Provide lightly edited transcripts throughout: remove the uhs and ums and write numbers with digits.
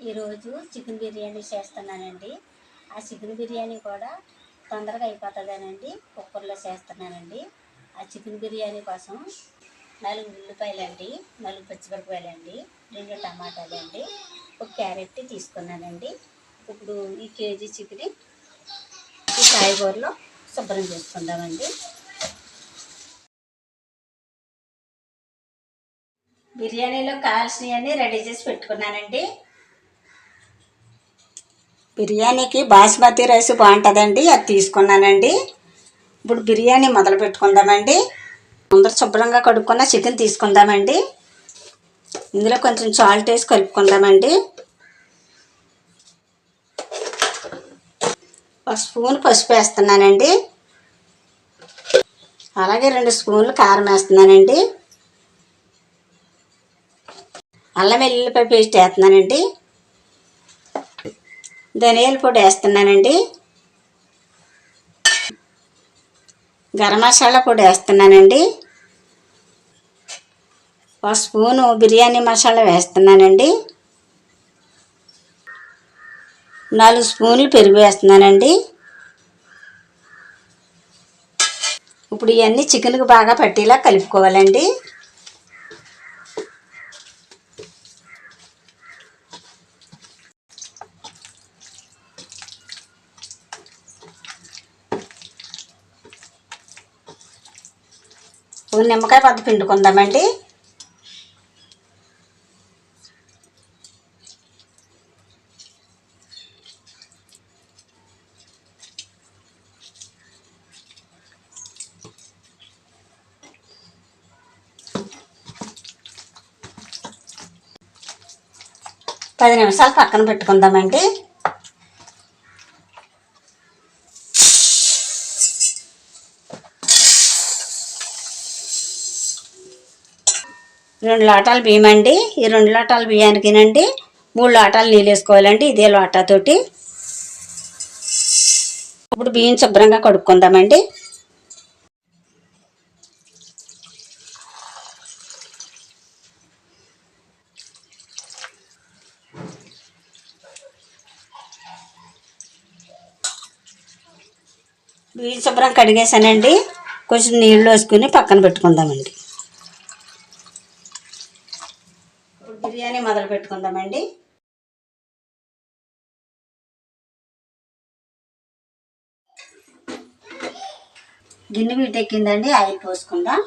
ఈరోజు చికెన్ బిర్యానీ చేస్తున్నానండి. ఆ చికెన్ బిర్యానీ కూడా తొందరగా అయిపోతుందనండి కుక్కర్లో చేస్తున్నానండి. ఆ చికెన్ బిర్యానీ కోసం 4 ఉల్లిపాయలండి, 4 పచ్చిమిరపకాయలండి, 2 టమాటాలండి, 1 క్యారెట్ తీసుకున్నానండి. ఇప్పుడు ఈ కేజీ చికెన్ ఈ కాయగూరలో శుభ్రం చేసుకుందామండి. బిర్యానీలో కావాల్సినవన్నీ రెడీ చేసి పెట్టుకున్నానండి. బిర్యానీకి బాస్మతి రైస్ బాగుంటుందండి, అది తీసుకున్నానండి. ఇప్పుడు బిర్యానీ మొదలు పెట్టుకుందామండి. ముందర శుభ్రంగా కడుక్కున్న చికెన్ తీసుకుందామండి. ఇందులో కొంచెం సాల్ట్ వేసి కలుపుకుందామండి. 1 స్పూన్ పసుపు వేస్తున్నానండి. అలాగే 2 స్పూన్లు కారం వేస్తున్నానండి. అల్లం వెల్లుల్లిపాయ పేస్ట్ వేస్తున్నానండి. ధనియాల పొడి వేస్తున్నానండి. గరం మసాలా పొడి వేస్తున్నానండి. 1 స్పూను బిర్యానీ మసాలా వేస్తున్నానండి. 4 స్పూన్లు పెరుగు వేస్తున్నానండి. ఇప్పుడు ఇవన్నీ చికెన్కి బాగా పట్టేలా కలుపుకోవాలండి. నిమ్మకాయ పద్ద పిండుకుందామండి. పది నిమిషాలు పక్కన పెట్టుకుందామండి. రెండు లోటాలు బియ్యం అండి. ఈ 2 లోటాల బియ్యానికినండి 3 లోటాలు నీళ్ళు వేసుకోవాలండి, ఇదే లోటాతోటి. ఇప్పుడు బియ్యం శుభ్రంగా కడుక్కుందామండి. బియ్యం శుభ్రం కడిగేసానండి. కొంచెం నీళ్ళు వేసుకుని పక్కన పెట్టుకుందామండి. ఇప్పుడు బిర్యానీ మొదలు పెట్టుకుందామండి. గిన్నె వీటెక్కిందండి, ఆయిల్ పోసుకుందాం.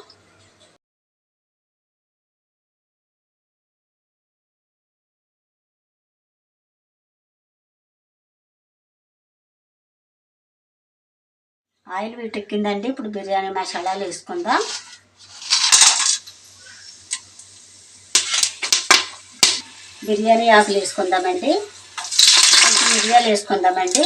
ఆయిల్ వీటెక్కిందండి. ఇప్పుడు బిర్యానీ మసాలాలు వేసుకుందాం. బిర్యానీ ఆకులు వేసుకుందామండి. కొంచెం మిరియాలు వేసుకుందామండి.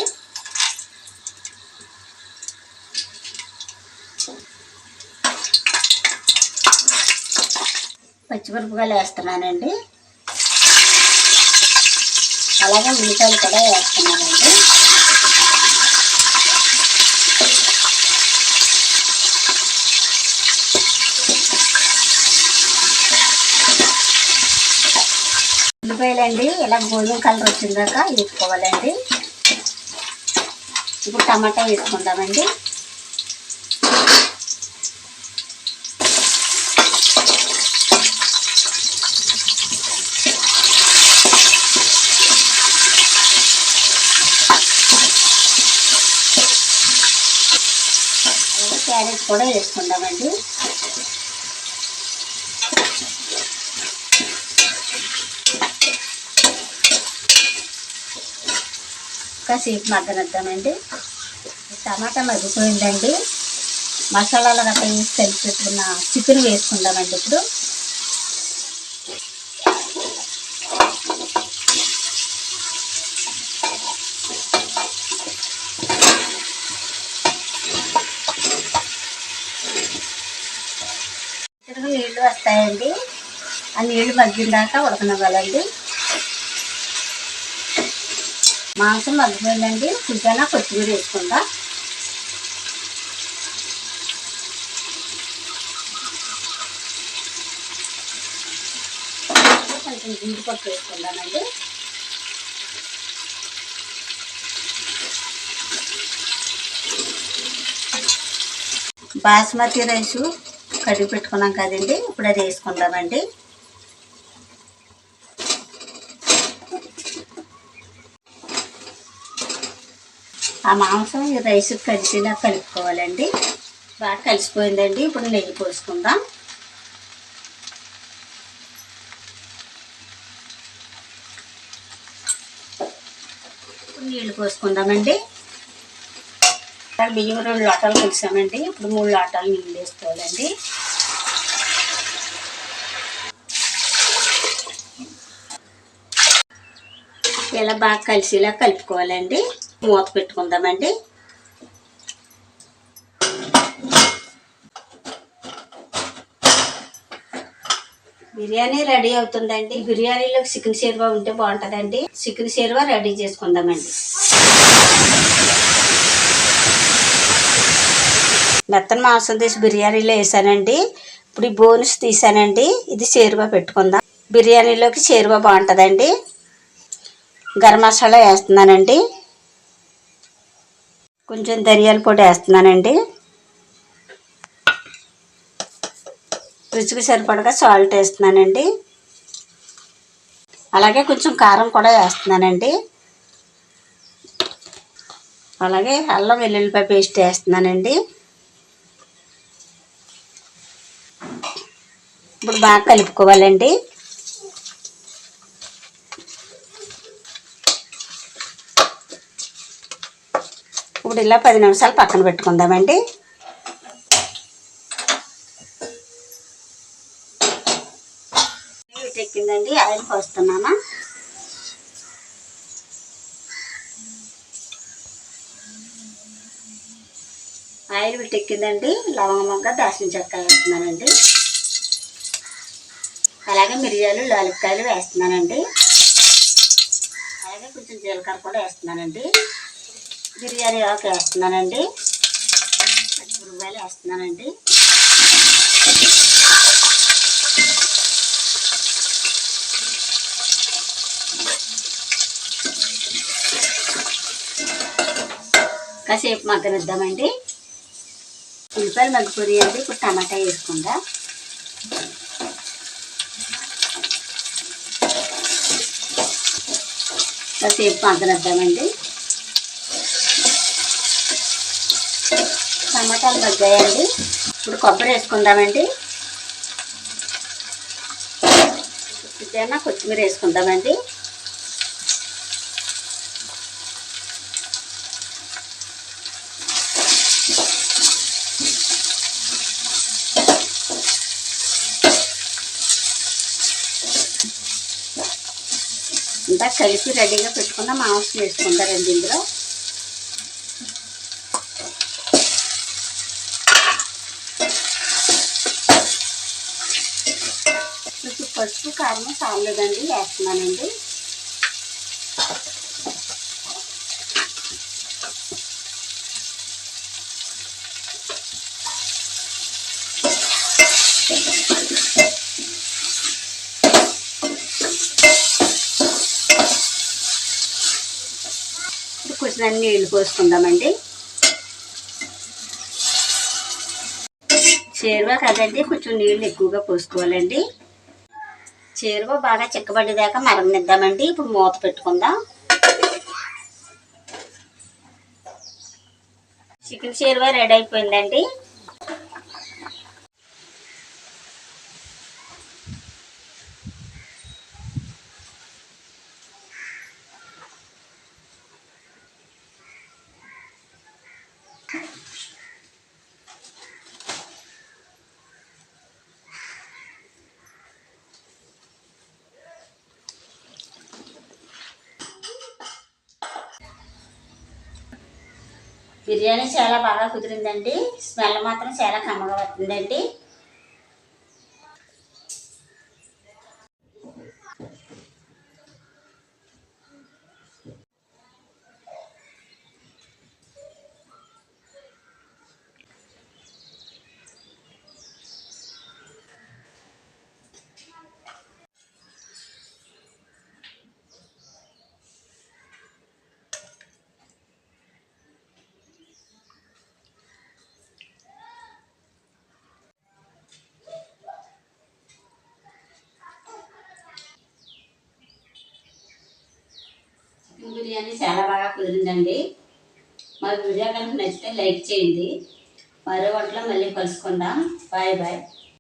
పచ్చిమిరపకాయలు వేస్తున్నానండి. అలాగే ఉల్లిపాయలు కూడా వేస్తున్నానండి. ఉల్లిపాయలండి ఇలా గోధుమ కలర్ వచ్చిందాక వేసుకోవాలండి. ఇప్పుడు టమాటా వేసుకుందామండి. క్యారెట్ కూడా వేసుకుందామండి. కాసేపు మగ్గనిద్దామండి. టమాటా మగ్గిపోయిందండి. మసాలాలు గట్రా వేసి కలిపి పెట్టుకున్న చికెన్ వేసుకుందామండి. ఇప్పుడు చికెన్ నీళ్ళు వస్తాయండి. ఆ నీళ్ళు మగ్గిందాక ఉడకనివ్వాలండి. మాంసం మగ్గిపోయిందండి. పుదీనా కొత్తిమీర వేసుకుందాం. కొంచెం జీడిపప్పు వేసుకుందామండి. బాస్మతి రైసు కడిగి పెట్టుకున్నాం కదండి, ఇప్పుడు అది వేసుకుందామండి. ఆ మాంసం ఈ రైస్ కలిసిలా కలుపుకోవాలండి. బాగా కలిసిపోయిందండి. ఇప్పుడు నెయ్యి పోసుకుందాం. నీళ్ళు పోసుకుందామండి. బియ్యం 2 లోటాలు కలిసామండి. ఇప్పుడు 3 లోటాలు నీళ్ళు వేసుకోవాలండి. ఇలా బాగా కలిసిలా కలుపుకోవాలండి. మూత పెట్టుకుందామండి. బిర్యానీ రెడీ అవుతుందండి. బిర్యానీలో చికెన్ షేర్వా ఉంటే బాగుంటుందండి. చికెన్ షేర్వా రెడీ చేసుకుందామండి. మెత్తని మాంసం తీసి బిర్యానీలో వేసానండి. ఇప్పుడు ఈ బోన్స్ తీసానండి. ఇది షేర్వా పెట్టుకుందాం. బిర్యానీలోకి షేర్వా బాగుంటుందండి. గరం మసాలా వేస్తున్నానండి. కొంచెం ధనియాల పొడి వేస్తున్నానండి. రుచికి సరిపడగా సాల్ట్ వేస్తున్నానండి. అలాగే కొంచెం కారం కూడా వేస్తున్నానండి. అలాగే అల్లం వెల్లుల్లిపాయ పేస్ట్ వేస్తున్నానండి. ఇప్పుడు బాగా కలుపుకోవాలండి. ఇప్పుడు ఇలా 10 నిమిషాలు పక్కన పెట్టుకుందామండి. ఎక్కిందండి. ఆయిల్ పోస్తున్నాను. ఆయిల్ ఎక్కిందండి. లవంగ దాల్చిన చెక్క వేస్తున్నానండి. అలాగే మిరియాలు లాలిక్కాయలు వేస్తున్నానండి. అలాగే కొంచెం జీలకర్ర కూడా వేస్తున్నానండి. బిర్యానీ ఆకు వేస్తున్నానండి. పచ్చిమిరపకాయలు వేస్తున్నానండి. కాసేపు మగ్గనిద్దామండి. ఉల్లిపాయలు మగ్గిపోయాయండి. ఇప్పుడు టమాటా వేసుకుందా. కాసేపు మగ్గనిద్దామండి. టమాటాలు మగ్గాయండి. ఇప్పుడు కొబ్బరి వేసుకుందామండి. పుదీనా కొత్తిమీర వేసుకుందామండి. ఇంతా కలిపి రెడీగా పెట్టుకున్న మాంసం వేసుకుంటారండి ఇందులో. కొంచెం పసుపు కారం చాలేదండి వేస్తున్నానండి. కొంచెం అన్ని నీళ్ళు పోసుకుందామండి. షేర్వా కదండి, కొంచెం నీళ్ళు ఎక్కువగా పోసుకోవాలండి. షేర్వా బాగా చిక్కబడేదాకా మరగనిద్దామండి. ఇప్పుడు మూత పెట్టుకుందాం. చికెన్ షేర్వా రెడీ అయిపోయిందండి. బిర్యానీ చాలా బాగా కుదిరిందండి. స్మెల్ మాత్రం చాలా కమ్మగా వస్తుందండి. బిర్యానీ చాలా బాగా కుదిరిందండి. మా వీడియో కనుక నచ్చితే లైక్ చేయండి. మరో వంటలో మళ్ళీ కలుసుకుందాం. Bye bye.